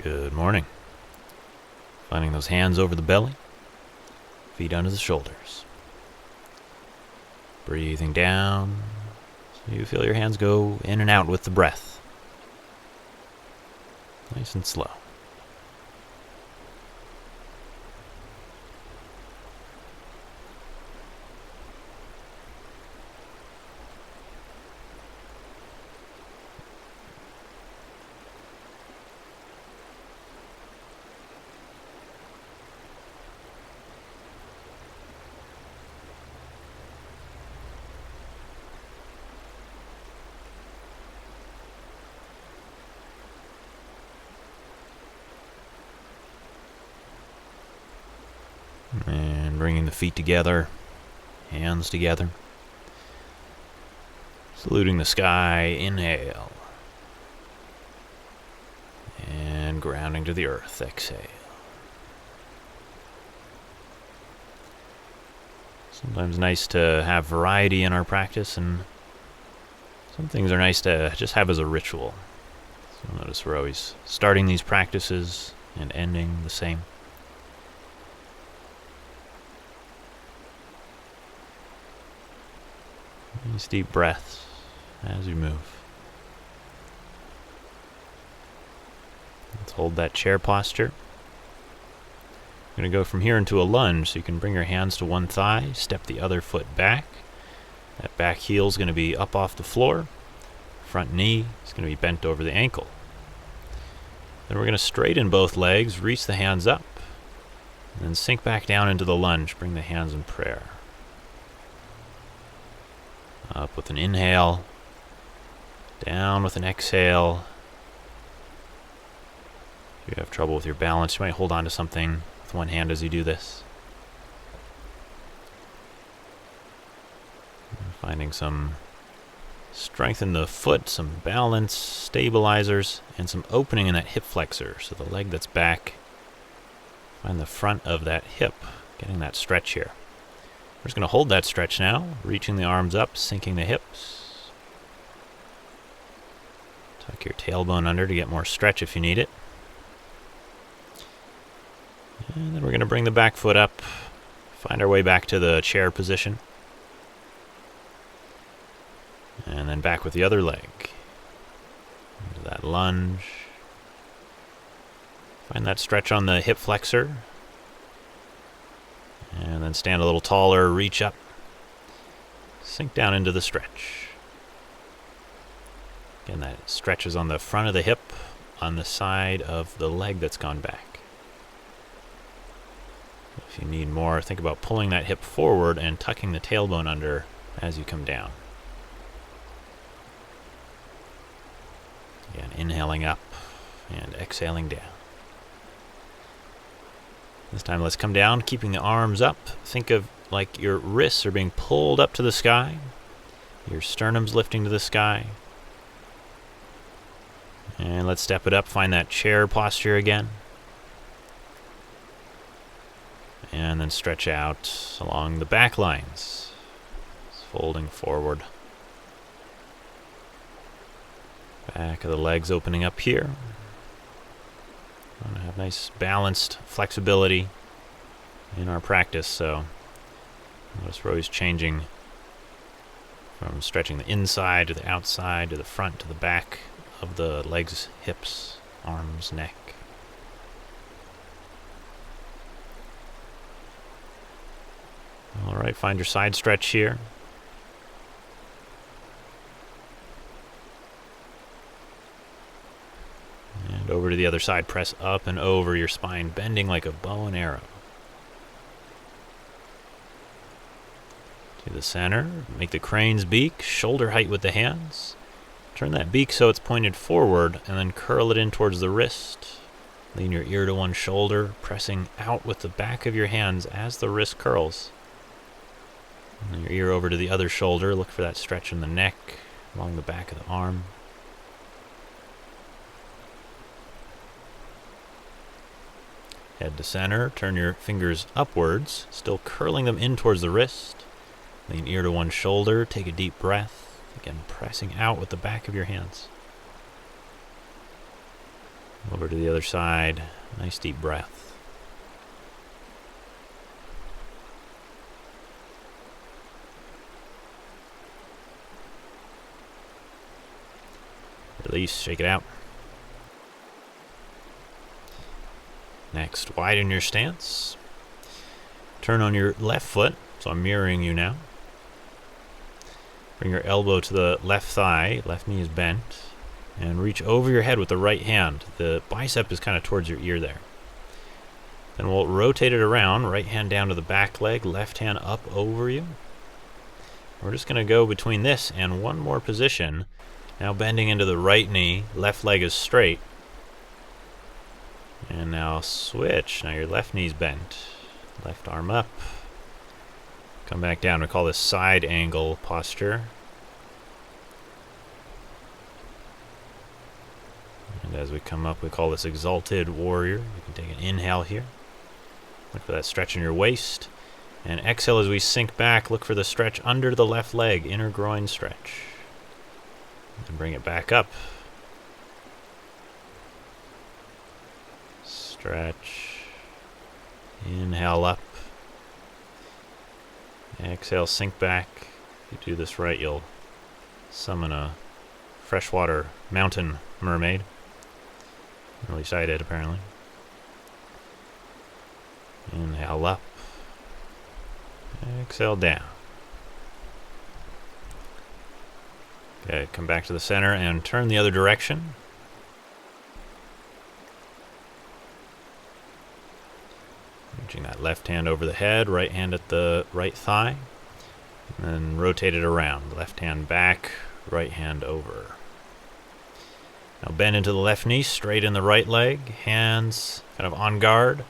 Good morning. Finding those hands over the belly, feet under the shoulders. Breathing down so you feel your hands go in and out with the breath. Nice and slow. And bringing the feet together, hands together. Saluting the sky, inhale. And grounding to the earth, exhale. Sometimes nice to have variety in our practice, and some things are nice to just have as a ritual. So notice we're always starting these practices and ending the same. Nice deep breaths as you move. Let's hold that chair posture. We're going to go from here into a lunge, so you can bring your hands to one thigh, step the other foot back. That back heel is going to be up off the floor. Front knee is going to be bent over the ankle. Then we're going to straighten both legs, reach the hands up, and then sink back down into the lunge. Bring the hands in prayer. Up with an inhale, down with an exhale. If you have trouble with your balance, you might hold on to something with one hand as you do this. And finding some strength in the foot, some balance, stabilizers, and some opening in that hip flexor. So the leg that's back, find the front of that hip, getting that stretch here. We're just going to hold that stretch now, reaching the arms up, sinking the hips. Tuck your tailbone under to get more stretch if you need it. And then we're going to bring the back foot up, find our way back to the chair position. And then back with the other leg. Into that lunge. Find that stretch on the hip flexor. And then stand a little taller, reach up, sink down into the stretch. Again, that stretches on the front of the hip, on the side of the leg that's gone back. If you need more, think about pulling that hip forward and tucking the tailbone under as you come down. Again, inhaling up and exhaling down. This time let's come down, keeping the arms up. Think of like your wrists are being pulled up to the sky. Your sternum's lifting to the sky. And let's step it up, find that chair posture again. And then stretch out along the back lines. Folding forward. Back of the legs opening up here. Want to have nice balanced flexibility in our practice, so notice we're always changing from stretching the inside to the outside to the front to the back of the legs, hips, arms, neck. All right, find your side stretch here. And over to the other side, press up and over your spine, bending like a bow and arrow. To the center, make the crane's beak, shoulder height with the hands. Turn that beak so it's pointed forward, and then curl it in towards the wrist. Lean your ear to one shoulder, pressing out with the back of your hands as the wrist curls. And then your ear over to the other shoulder, look for that stretch in the neck, along the back of the arm. Head to center, turn your fingers upwards, still curling them in towards the wrist. Lean ear to one shoulder, take a deep breath, again pressing out with the back of your hands. Over to the other side. Nice deep breath. Release, shake it out. Next, widen your stance. Turn on your left foot, so I'm mirroring you now. Bring your elbow to the left thigh, left knee is bent, and reach over your head with the right hand. The bicep is kind of towards your ear there. Then we'll rotate it around, right hand down to the back leg, left hand up over you. We're just going to go between this and one more position. Now bending into the right knee, left leg is straight. And now switch. Now your left knee's bent. Left arm up. Come back down. We call this side angle posture. And as we come up, we call this exalted warrior. You can take an inhale here. Look for that stretch in your waist. And exhale as we sink back. Look for the stretch under the left leg, inner groin stretch. And bring it back up. Stretch. Inhale up. Exhale, sink back. If you do this right, you'll summon a freshwater mountain mermaid. At least I did, apparently. Inhale up. Exhale down. Okay, come back to the center and turn the other direction. Reaching that left hand over the head, right hand at the right thigh. And then rotate it around. Left hand back, right hand over. Now bend into the left knee, straight in the right leg. Hands kind of on guard.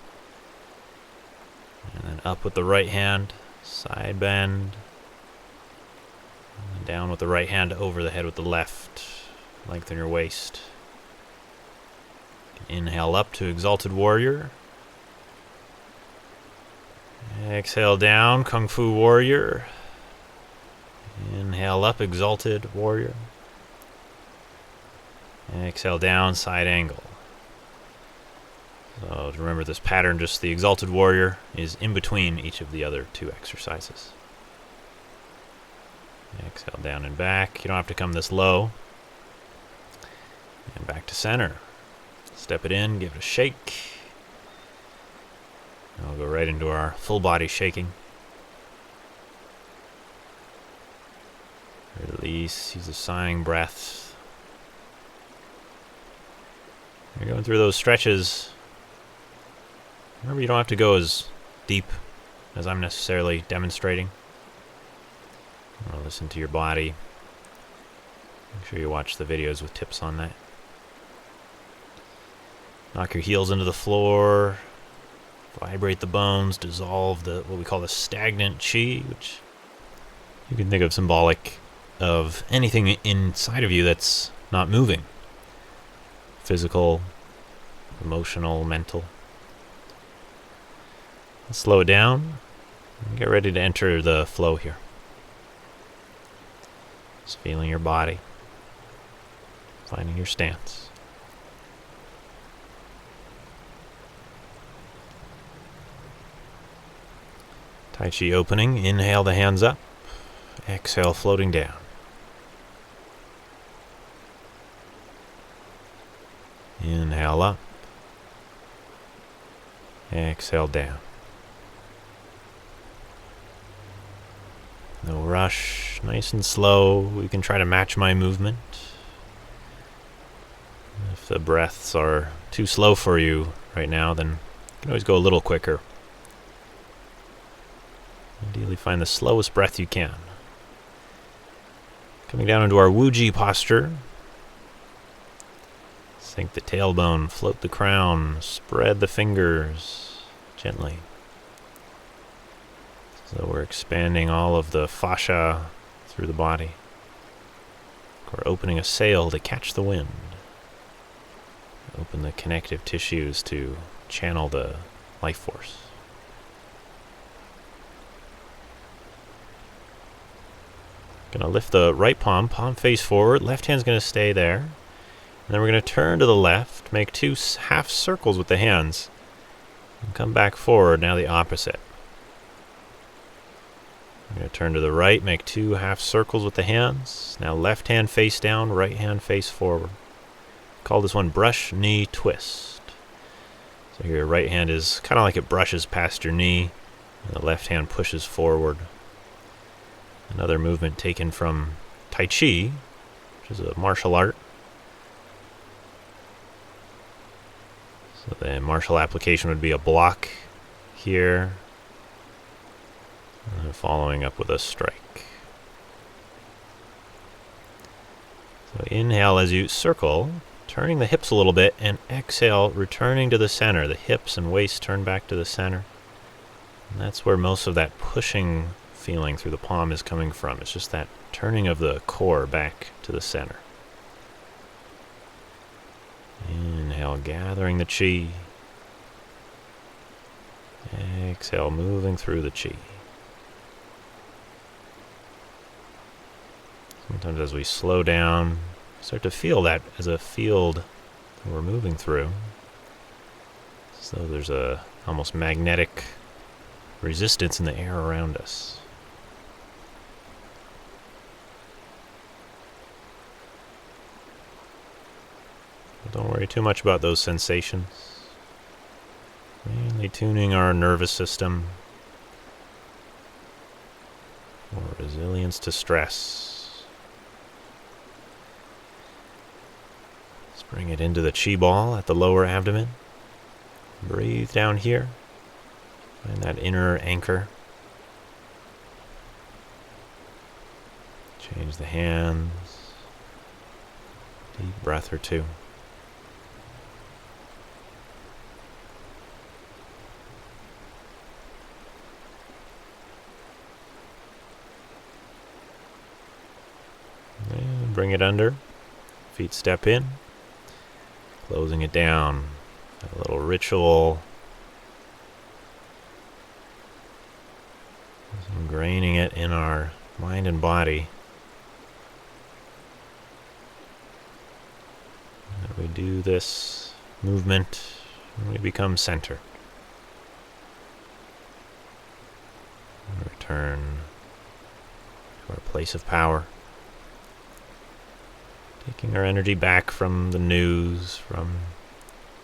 And then up with the right hand, side bend. And down with the right hand over the head with the left. Lengthen your waist. Inhale up to exalted warrior. Exhale down, Kung Fu warrior. Inhale up, exalted warrior. Exhale down, side angle. So to remember this pattern, just the exalted warrior is in between each of the other two exercises. Exhale down and back. You don't have to come this low. And back to center. Step it in, give it a shake. And we'll go right into our full body shaking. Release, use a sighing breath. You're going through those stretches. Remember, you don't have to go as deep as I'm necessarily demonstrating. Or listen to your body. Make sure you watch the videos with tips on that. Knock your heels into the floor. Vibrate the bones. Dissolve the what we call the stagnant chi, which you can think of symbolic of anything inside of you that's not moving. Physical, emotional, mental. Let's slow it down and get ready to enter the flow here. Just feeling your body, finding your stance. Tai Chi opening, inhale the hands up, exhale floating down. Inhale up, exhale down. No rush, nice and slow. We can try to match my movement. If the breaths are too slow for you right now, then you can always go a little quicker. Ideally find the slowest breath you can. Coming down into our Wuji posture. Sink the tailbone, float the crown, spread the fingers gently. So we're expanding all of the fascia through the body. We're opening a sail to catch the wind. Open the connective tissues to channel the life force. Gonna lift the right palm, palm face forward. Left hand's gonna stay there. And then we're going to turn to the left, make 2 half circles with the hands, and come back forward, now the opposite. We're going to turn to the right, make 2 half circles with the hands. Now left hand face down, right hand face forward. Call this one brush knee twist. So your right hand is kind of like it brushes past your knee, and the left hand pushes forward. Another movement taken from Tai Chi, which is a martial art. So the martial application would be a block here, and following up with a strike. So inhale as you circle, turning the hips a little bit, and exhale, returning to the center. The hips and waist turn back to the center. And that's where most of that pushing feeling through the palm is coming from. It's just that turning of the core back to the center. Inhale, gathering the chi. Exhale, moving through the chi. Sometimes as we slow down, start to feel that as a field that we're moving through. So there's a almost magnetic resistance in the air around us. Don't worry too much about those sensations. Mainly tuning our nervous system for resilience to stress. Let's bring it into the chi ball at the lower abdomen. Breathe down here. Find that inner anchor. Change the hands. Deep breath or 2. And bring it under. Feet step in. Closing it down. A little ritual. Ingraining it in our mind and body. And we do this movement when we become centered. And return to our place of power. Taking our energy back from the news, from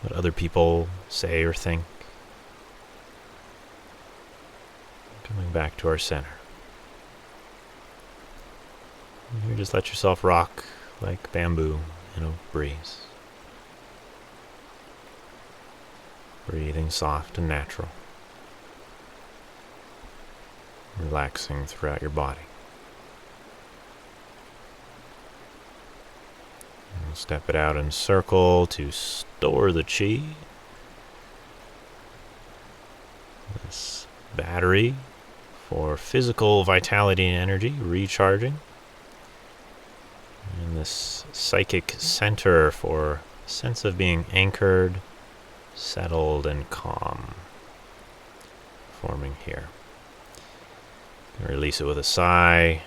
what other people say or think. Coming back to our center. And here, just let yourself rock like bamboo in a breeze. Breathing soft and natural. Relaxing throughout your body. And we'll step it out in circle to store the chi. This battery for physical vitality and energy, recharging. And this psychic center for a sense of being anchored, settled, and calm, forming here. And release it with a sigh,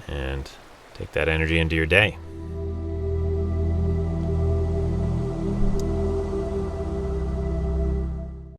and take that energy into your day.